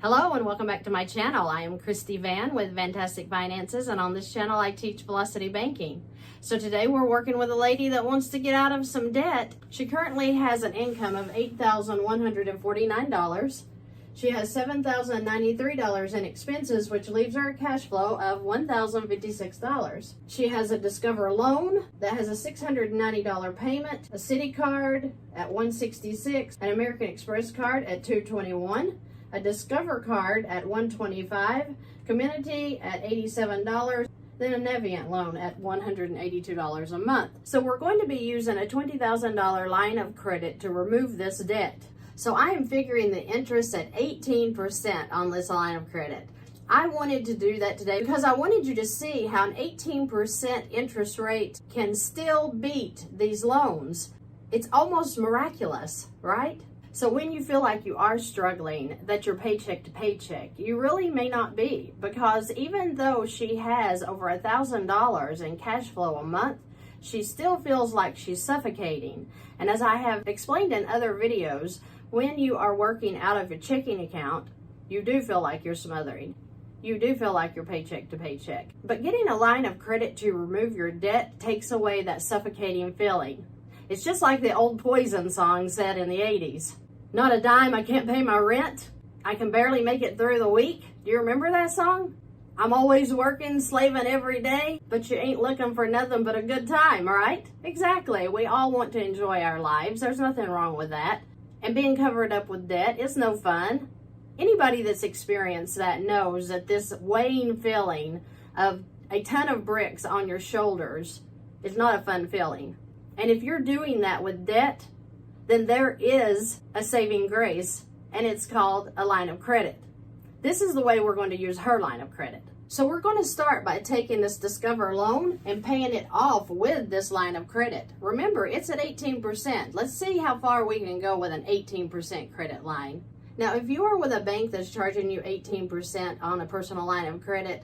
Hello and welcome back to my channel. I am Christy Vann with VANNtastic Finances, and on this channel I teach velocity banking. So today we're working with a lady that wants to get out of some debt. She currently has an income of $8,149. She has $7,093 in expenses, which leaves her a cash flow of $1,056. She has a Discover loan that has a $690 payment, a Citi card at $166, an American Express card at $221, a Discover card at $125, Community at $87, then a Navient loan at $182 a month. So we're going to be using a $20,000 line of credit to remove this debt. So I am figuring the interest at 18% on this line of credit. I wanted to do that today because I wanted you to see how an 18% interest rate can still beat these loans. It's almost miraculous, right? So when you feel like you are struggling, that you're paycheck to paycheck, you really may not be, because even though she has over $1,000 in cash flow a month, she still feels like she's suffocating. And as I have explained in other videos, when you are working out of a checking account, you do feel like you're smothering. You do feel like you're paycheck to paycheck. But getting a line of credit to remove your debt takes away that suffocating feeling. It's just like the old Poison song said in the 80s. Not a dime, I can't pay my rent. I can barely make it through the week. Do you remember that song? I'm always working, slaving every day, but you ain't looking for nothing but a good time, right? Exactly. We all want to enjoy our lives. There's nothing wrong with that. And being covered up with debt is no fun. Anybody that's experienced that knows that this weighing feeling of a ton of bricks on your shoulders is not a fun feeling. And if you're doing that with debt, then there is a saving grace, and it's called a line of credit. This is the way we're going to use her line of credit. So we're going to start by taking this Discover loan and paying it off with this line of credit. Remember, it's at 18%. Let's see how far we can go with an 18% credit line. Now, if you are with a bank that's charging you 18% on a personal line of credit,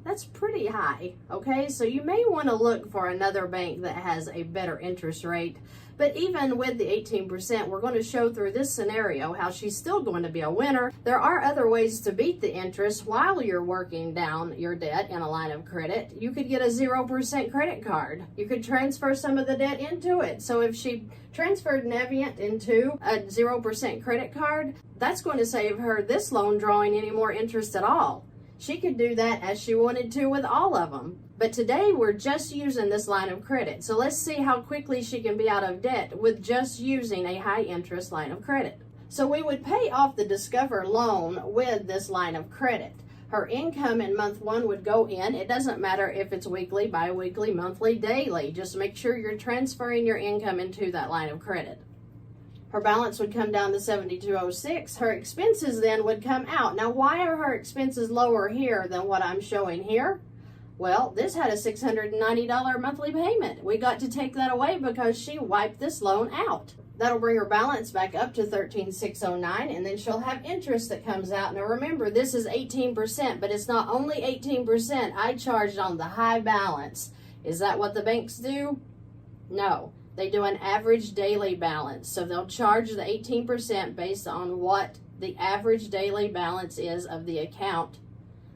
that's pretty high, okay? So you may want to look for another bank that has a better interest rate. But even with the 18%, we're going to show through this scenario how she's still going to be a winner. There are other ways to beat the interest while you're working down your debt in a line of credit. You could get a 0% credit card. You could transfer some of the debt into it. So if she transferred Navient into a 0% credit card, that's going to save her this loan drawing any more interest at all. She could do that as she wanted to with all of them. But today we're just using this line of credit. So let's see how quickly she can be out of debt with just using a high interest line of credit. So we would pay off the Discover loan with this line of credit. Her income in month one would go in. It doesn't matter if it's weekly, bi-weekly, monthly, daily. Just make sure you're transferring your income into that line of credit. Her balance would come down to $72.06. Her expenses then would come out. Now, why are her expenses lower here than what I'm showing here? Well, this had a $690 monthly payment. We got to take that away because she wiped this loan out. That'll bring her balance back up to $13,609, and then she'll have interest that comes out. Now remember, this is 18%, but it's not only 18%. I charged on the high balance. Is that what the banks do? No. They do an average daily balance. So they'll charge the 18% based on what the average daily balance is of the account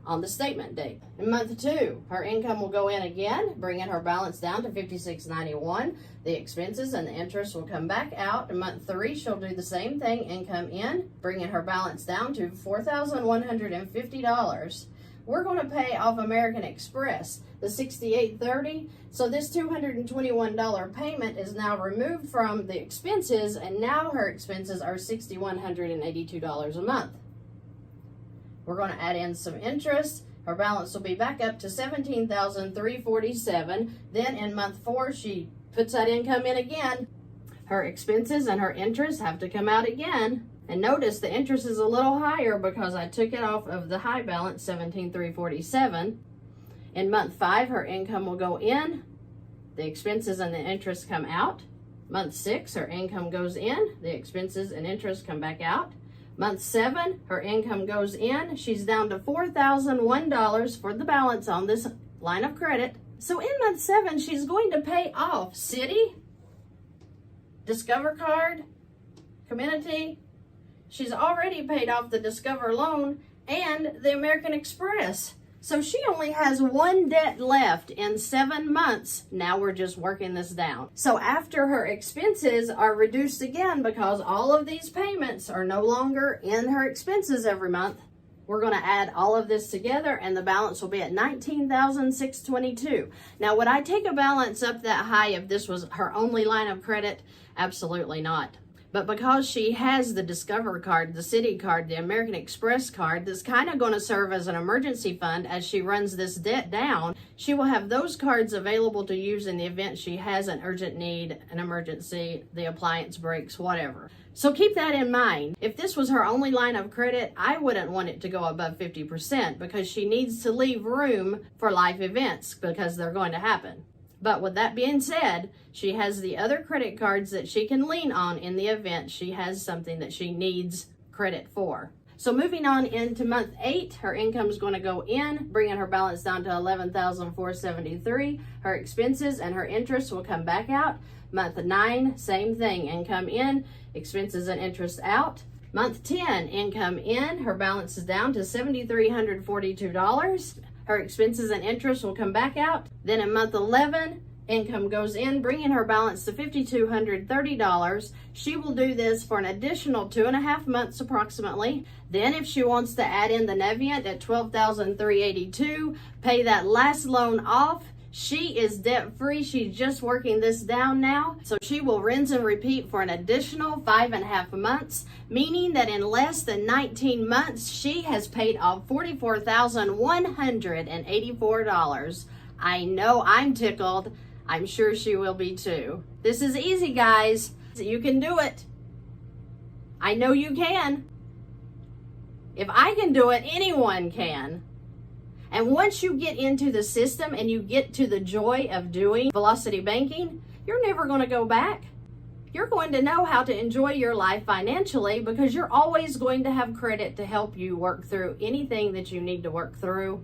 on the statement date. In month two, her income will go in again, bringing her balance down to $56.91. The expenses and the interest will come back out. In month three, she'll do the same thing, income in, bringing her balance down to $4,150. We're going to pay off American Express, the $68.30. So this $221 payment is now removed from the expenses, and now her expenses are $6,182 a month. We're going to add in some interest. Her balance will be back up to $17,347. Then in month four, she puts that income in again. Her expenses and her interest have to come out again. And notice the interest is a little higher because I took it off of the high balance, $17,347. In month five, her income will go in. The expenses and the interest come out. Month six, her income goes in. The expenses and interest come back out. Month seven, her income goes in. She's down to $4,001 for the balance on this line of credit. So in month seven, she's going to pay off Citi, Discover card, Community, She's already paid off the Discover loan and the American Express. So she only has one debt left in 7 months. Now we're just working this down. So after her expenses are reduced again, because all of these payments are no longer in her expenses every month, we're going to add all of this together and the balance will be at $19,622. Now, would I take a balance up that high if this was her only line of credit? Absolutely not. But because she has the Discover card, the Citi card, the American Express card, that's kind of going to serve as an emergency fund as she runs this debt down, she will have those cards available to use in the event she has an urgent need, an emergency, the appliance breaks, whatever. So keep that in mind. If this was her only line of credit, I wouldn't want it to go above 50% because she needs to leave room for life events because they're going to happen. But with that being said, she has the other credit cards that she can lean on in the event she has something that she needs credit for. So moving on into month 8, her income is going to go in, bringing her balance down to $11,473. Her expenses and her interest will come back out. Month 9, same thing, income in, expenses and interest out. Month 10, income in, her balance is down to $7,342. Her expenses and interest will come back out. Then in month 11, income goes in, bringing her balance to $5,230. She will do this for an additional 2.5 months approximately. Then if she wants to add in the Navient at $12,382, pay that last loan off, she is debt-free. She's just working this down now. So she will rinse and repeat for an additional 5.5 months, meaning that in less than 19 months, she has paid off $44,184. I know I'm tickled. I'm sure she will be too. This is easy, guys. You can do it. I know you can. If I can do it, anyone can. And once you get into the system and you get to the joy of doing velocity banking, you're never going to go back. You're going to know how to enjoy your life financially because you're always going to have credit to help you work through anything that you need to work through.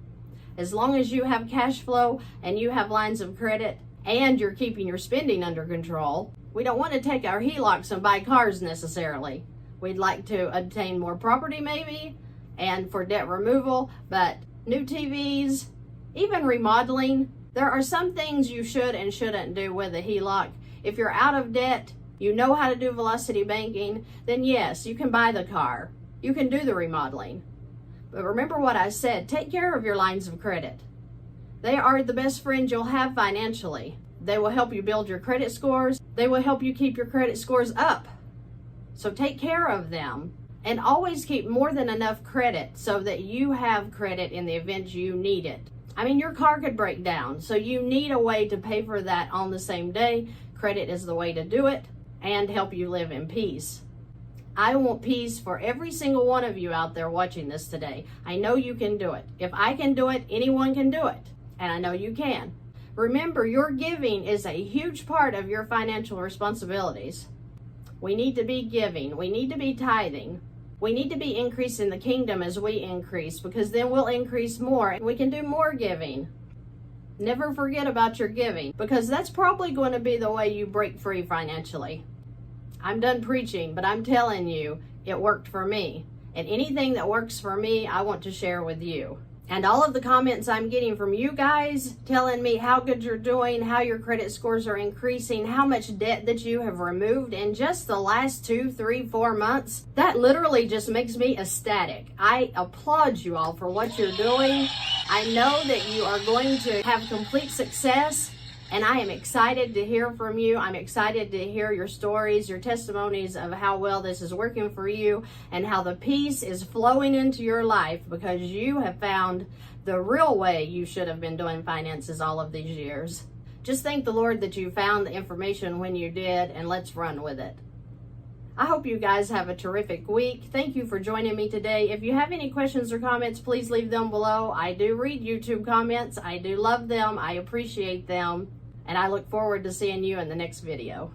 As long as you have cash flow and you have lines of credit and you're keeping your spending under control, we don't want to take our HELOCs and buy cars necessarily. We'd like to obtain more property maybe and for debt removal, but new TVs, even remodeling. There are some things you should and shouldn't do with a HELOC. If you're out of debt, you know how to do velocity banking, then yes, you can buy the car. You can do the remodeling. But remember what I said, take care of your lines of credit. They are the best friends you'll have financially. They will help you build your credit scores. They will help you keep your credit scores up. So take care of them. And always keep more than enough credit so that you have credit in the event you need it. I mean, your car could break down, so you need a way to pay for that on the same day. Credit is the way to do it and help you live in peace. I want peace for every single one of you out there watching this today. I know you can do it. If I can do it, anyone can do it. And I know you can. Remember, your giving is a huge part of your financial responsibilities. We need to be giving. We need to be tithing. We need to be increasing the kingdom as we increase, because then we'll increase more and we can do more giving. Never forget about your giving, because that's probably going to be the way you break free financially. I'm done preaching, but I'm telling you, it worked for me. And anything that works for me, I want to share with you. And all of the comments I'm getting from you guys telling me how good you're doing, how your credit scores are increasing, how much debt that you have removed in just the last 2, 3, 4 months, that literally just makes me ecstatic. I applaud you all for what you're doing. I know that you are going to have complete success, and I am excited to hear from you. I'm excited to hear your stories, your testimonies of how well this is working for you and how the peace is flowing into your life because you have found the real way you should have been doing finances all of these years. Just thank the Lord that you found the information when you did, and let's run with it. I hope you guys have a terrific week. Thank you for joining me today. If you have any questions or comments, please leave them below. I do read YouTube comments. I do love them. I appreciate them. And I look forward to seeing you in the next video.